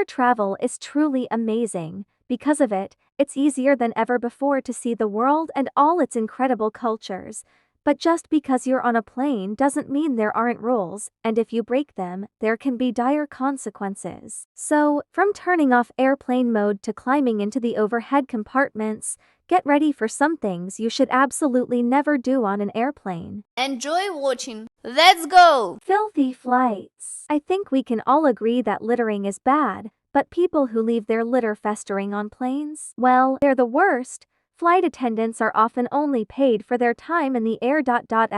Air travel is truly amazing. Because of it, it's easier than ever before to see the world and all its incredible cultures. But just because you're on a plane doesn't mean there aren't rules, and if you break them, there can be dire consequences. So, from turning off airplane mode to climbing into the overhead compartments, get ready for some things you should absolutely never do on an airplane. Enjoy watching. Let's go! Filthy flights. I think we can all agree that littering is bad, but people who leave their litter festering on planes, well, they're the worst. Flight attendants are often only paid for their time in the air.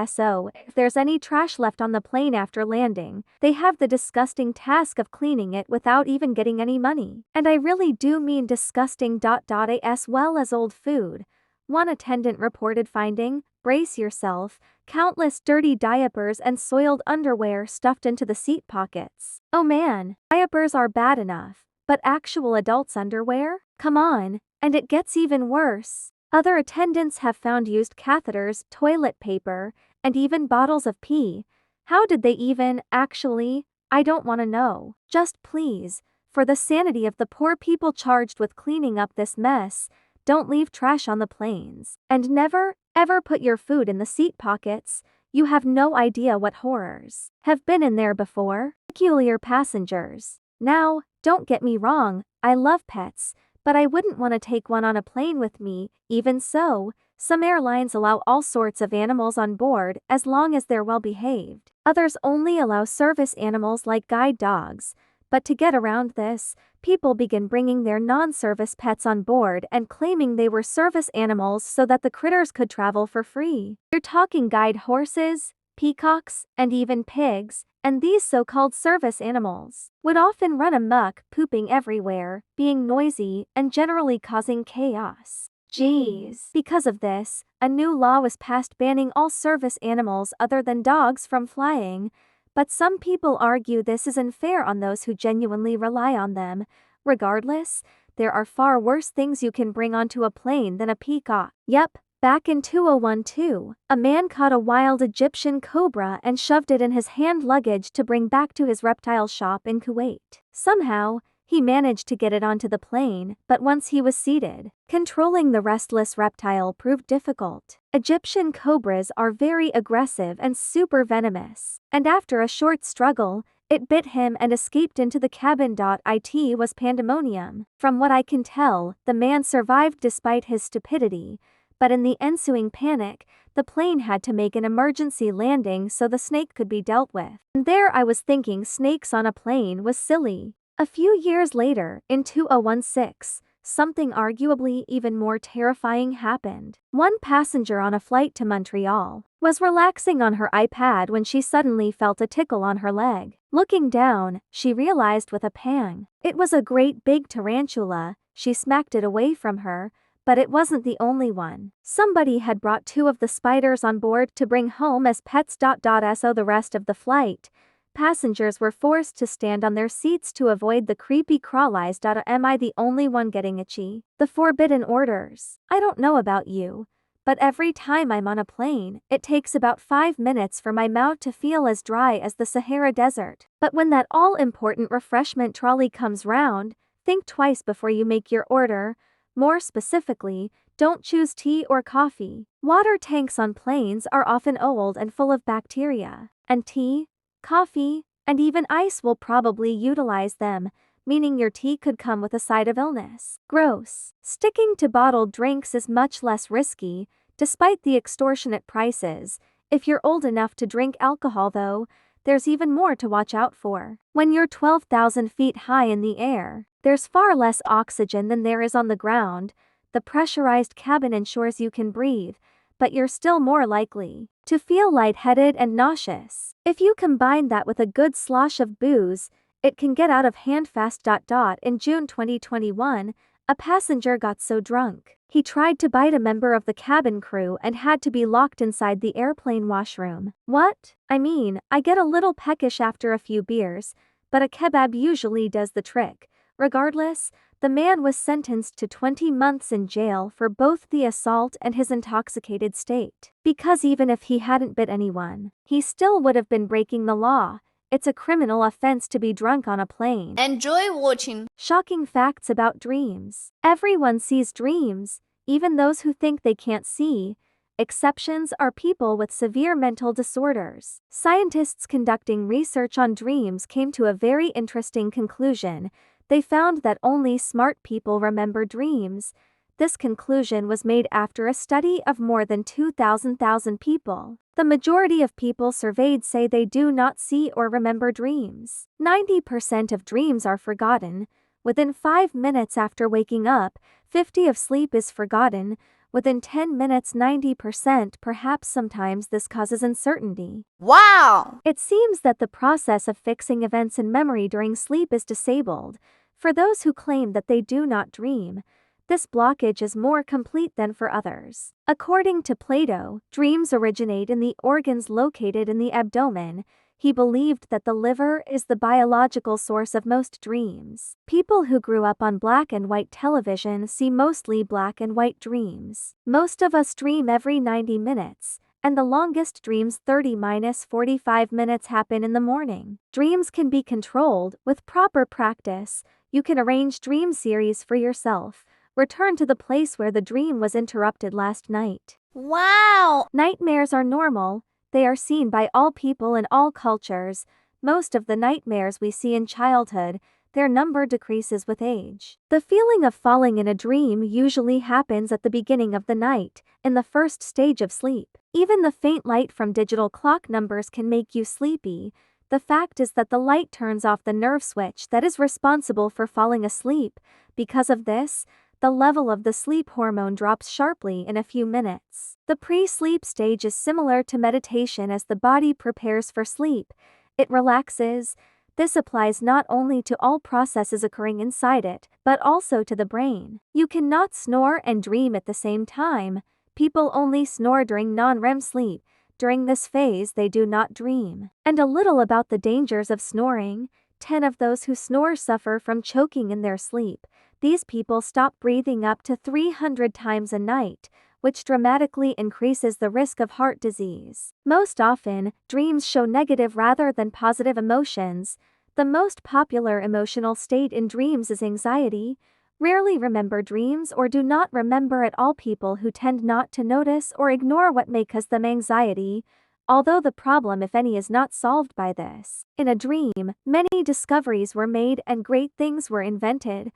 So, if there's any trash left on the plane after landing, they have the disgusting task of cleaning it without even getting any money. And I really do mean disgusting. As well as old food. One attendant reported finding, brace yourself, countless dirty diapers and soiled underwear stuffed into the seat pockets. Oh man, diapers are bad enough, but actual adults' underwear? Come on. And it gets even worse. Other attendants have found used catheters, toilet paper, and even bottles of pee. How did they even, actually? I don't want to know. Just please, for the sanity of the poor people charged with cleaning up this mess, don't leave trash on the planes. And never, ever put your food in the seat pockets. You have no idea what horrors have been in there before. Peculiar passengers. Now, don't get me wrong, I love pets, but I wouldn't want to take one on a plane with me. Even so, some airlines allow all sorts of animals on board as long as they're well behaved. Others only allow service animals like guide dogs. But to get around this, people begin bringing their non-service pets on board and claiming they were service animals so that the critters could travel for free. You're talking guide horses, peacocks, and even pigs, and these so-called service animals would often run amok, pooping everywhere, being noisy, and generally causing chaos. Jeez. Because of this, a new law was passed banning all service animals other than dogs from flying, but some people argue this is unfair on those who genuinely rely on them. Regardless, there are far worse things you can bring onto a plane than a peacock. Yep. Back in 2012, a man caught a wild Egyptian cobra and shoved it in his hand luggage to bring back to his reptile shop in Kuwait. Somehow, he managed to get it onto the plane, but once he was seated, controlling the restless reptile proved difficult. Egyptian cobras are very aggressive and super venomous, and after a short struggle, it bit him and escaped into the cabin. It was pandemonium. From what I can tell, the man survived despite his stupidity, but in the ensuing panic, the plane had to make an emergency landing so the snake could be dealt with. And there I was thinking snakes on a plane was silly. A few years later, in 2016, something arguably even more terrifying happened. One passenger on a flight to Montreal was relaxing on her iPad when she suddenly felt a tickle on her leg. Looking down, she realized with a pang. It was a great big tarantula. She smacked it away from her, but it wasn't the only one. Somebody had brought 2 of the spiders on board to bring home as pets. So the rest of the flight, passengers were forced to stand on their seats to avoid the creepy crawlies. Am I the only one getting itchy? The forbidden orders. I don't know about you, but every time I'm on a plane, it takes about 5 minutes for my mouth to feel as dry as the Sahara Desert. But when that all-important refreshment trolley comes round, think twice before you make your order. More specifically, don't choose tea or coffee. Water tanks on planes are often old and full of bacteria, and tea, coffee, and even ice will probably utilize them, meaning your tea could come with a side of illness. Gross. Sticking to bottled drinks is much less risky, despite the extortionate prices. If you're old enough to drink alcohol though, there's even more to watch out for. When you're 12,000 feet high in the air, there's far less oxygen than there is on the ground. The pressurized cabin ensures you can breathe, but you're still more likely to feel lightheaded and nauseous. If you combine that with a good slosh of booze, it can get out of hand fast. In June 2021, a passenger got so drunk, he tried to bite a member of the cabin crew and had to be locked inside the airplane washroom. What? I mean, I get a little peckish after a few beers, but a kebab usually does the trick. Regardless, the man was sentenced to 20 months in jail for both the assault and his intoxicated state. Because even if he hadn't bit anyone, he still would have been breaking the law. It's a criminal offense to be drunk on a plane. Enjoy watching. Shocking facts about dreams. Everyone sees dreams, even those who think they can't see. Exceptions are people with severe mental disorders. Scientists conducting research on dreams came to a very interesting conclusion. They found that only smart people remember dreams. This conclusion was made after a study of more than 2,000 people. The majority of people surveyed say they do not see or remember dreams. 90% of dreams are forgotten. Within 5 minutes after waking up, 50% of sleep is forgotten. Within 10 minutes, 90%. Perhaps sometimes this causes uncertainty. Wow! It seems that the process of fixing events in memory during sleep is disabled. For those who claim that they do not dream, this blockage is more complete than for others. According to Plato, dreams originate in the organs located in the abdomen. He believed that the liver is the biological source of most dreams. People who grew up on black and white television see mostly black and white dreams. Most of us dream every 90 minutes, and the longest dreams 30-45 minutes happen in the morning. Dreams can be controlled with proper practice. You can arrange dream series for yourself. Return to the place where the dream was interrupted last night. Wow! Nightmares are normal. They are seen by all people in all cultures. Most of the nightmares we see in childhood, their number decreases with age. The feeling of falling in a dream usually happens at the beginning of the night, in the first stage of sleep. Even the faint light from digital clock numbers can make you sleepy. The fact is that the light turns off the nerve switch that is responsible for falling asleep. Because of this, the level of the sleep hormone drops sharply in a few minutes. The pre-sleep stage is similar to meditation as the body prepares for sleep. It relaxes. This applies not only to all processes occurring inside it, but also to the brain. You cannot snore and dream at the same time. People only snore during non-REM sleep. During this phase they do not dream. And a little about the dangers of snoring. 10 of those who snore suffer from choking in their sleep. These people stop breathing up to 300 times a night, which dramatically increases the risk of heart disease. Most often, dreams show negative rather than positive emotions. The most popular emotional state in dreams is anxiety. Rarely remember dreams or do not remember at all people who tend not to notice or ignore what may cause them anxiety, although the problem, if any, is not solved by this. In a dream, many discoveries were made and great things were invented.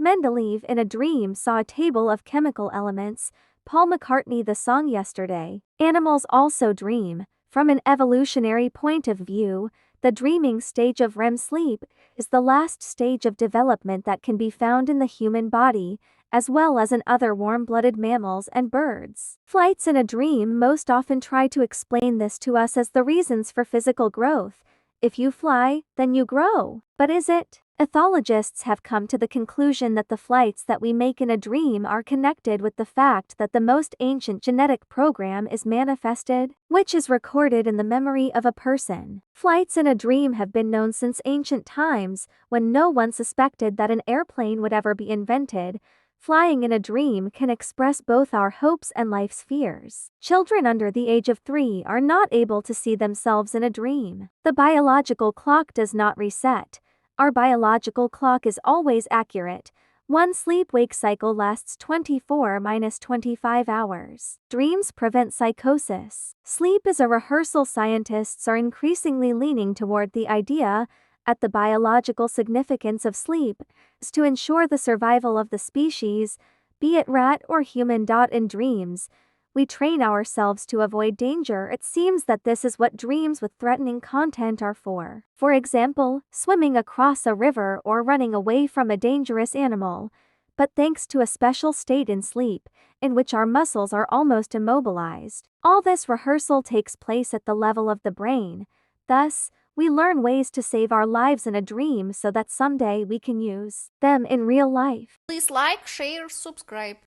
Mendeleev in a dream saw a table of chemical elements. Paul McCartney the song Yesterday. Animals also dream. From an evolutionary point of view, the dreaming stage of REM sleep is the last stage of development that can be found in the human body, as well as in other warm-blooded mammals and birds. Flights in a dream most often try to explain this to us as the reasons for physical growth. If you fly, then you grow. But is it? Ethologists have come to the conclusion that the flights that we make in a dream are connected with the fact that the most ancient genetic program is manifested, which is recorded in the memory of a person. Flights in a dream have been known since ancient times, when no one suspected that an airplane would ever be invented. Flying in a dream can express both our hopes and life's fears. Children under the age of 3 are not able to see themselves in a dream. The biological clock does not reset. Our biological clock is always accurate. One sleep-wake cycle lasts 24-25 hours. Dreams prevent psychosis. Sleep is a rehearsal. Scientists are increasingly leaning toward the idea that the biological significance of sleep is to ensure the survival of the species, be it rat or human. In dreams, we train ourselves to avoid danger. It seems that this is what dreams with threatening content are for. For example, swimming across a river or running away from a dangerous animal. But thanks to a special state in sleep, in which our muscles are almost immobilized, all this rehearsal takes place at the level of the brain. Thus, we learn ways to save our lives in a dream so that someday we can use them in real life. Please like, share, subscribe.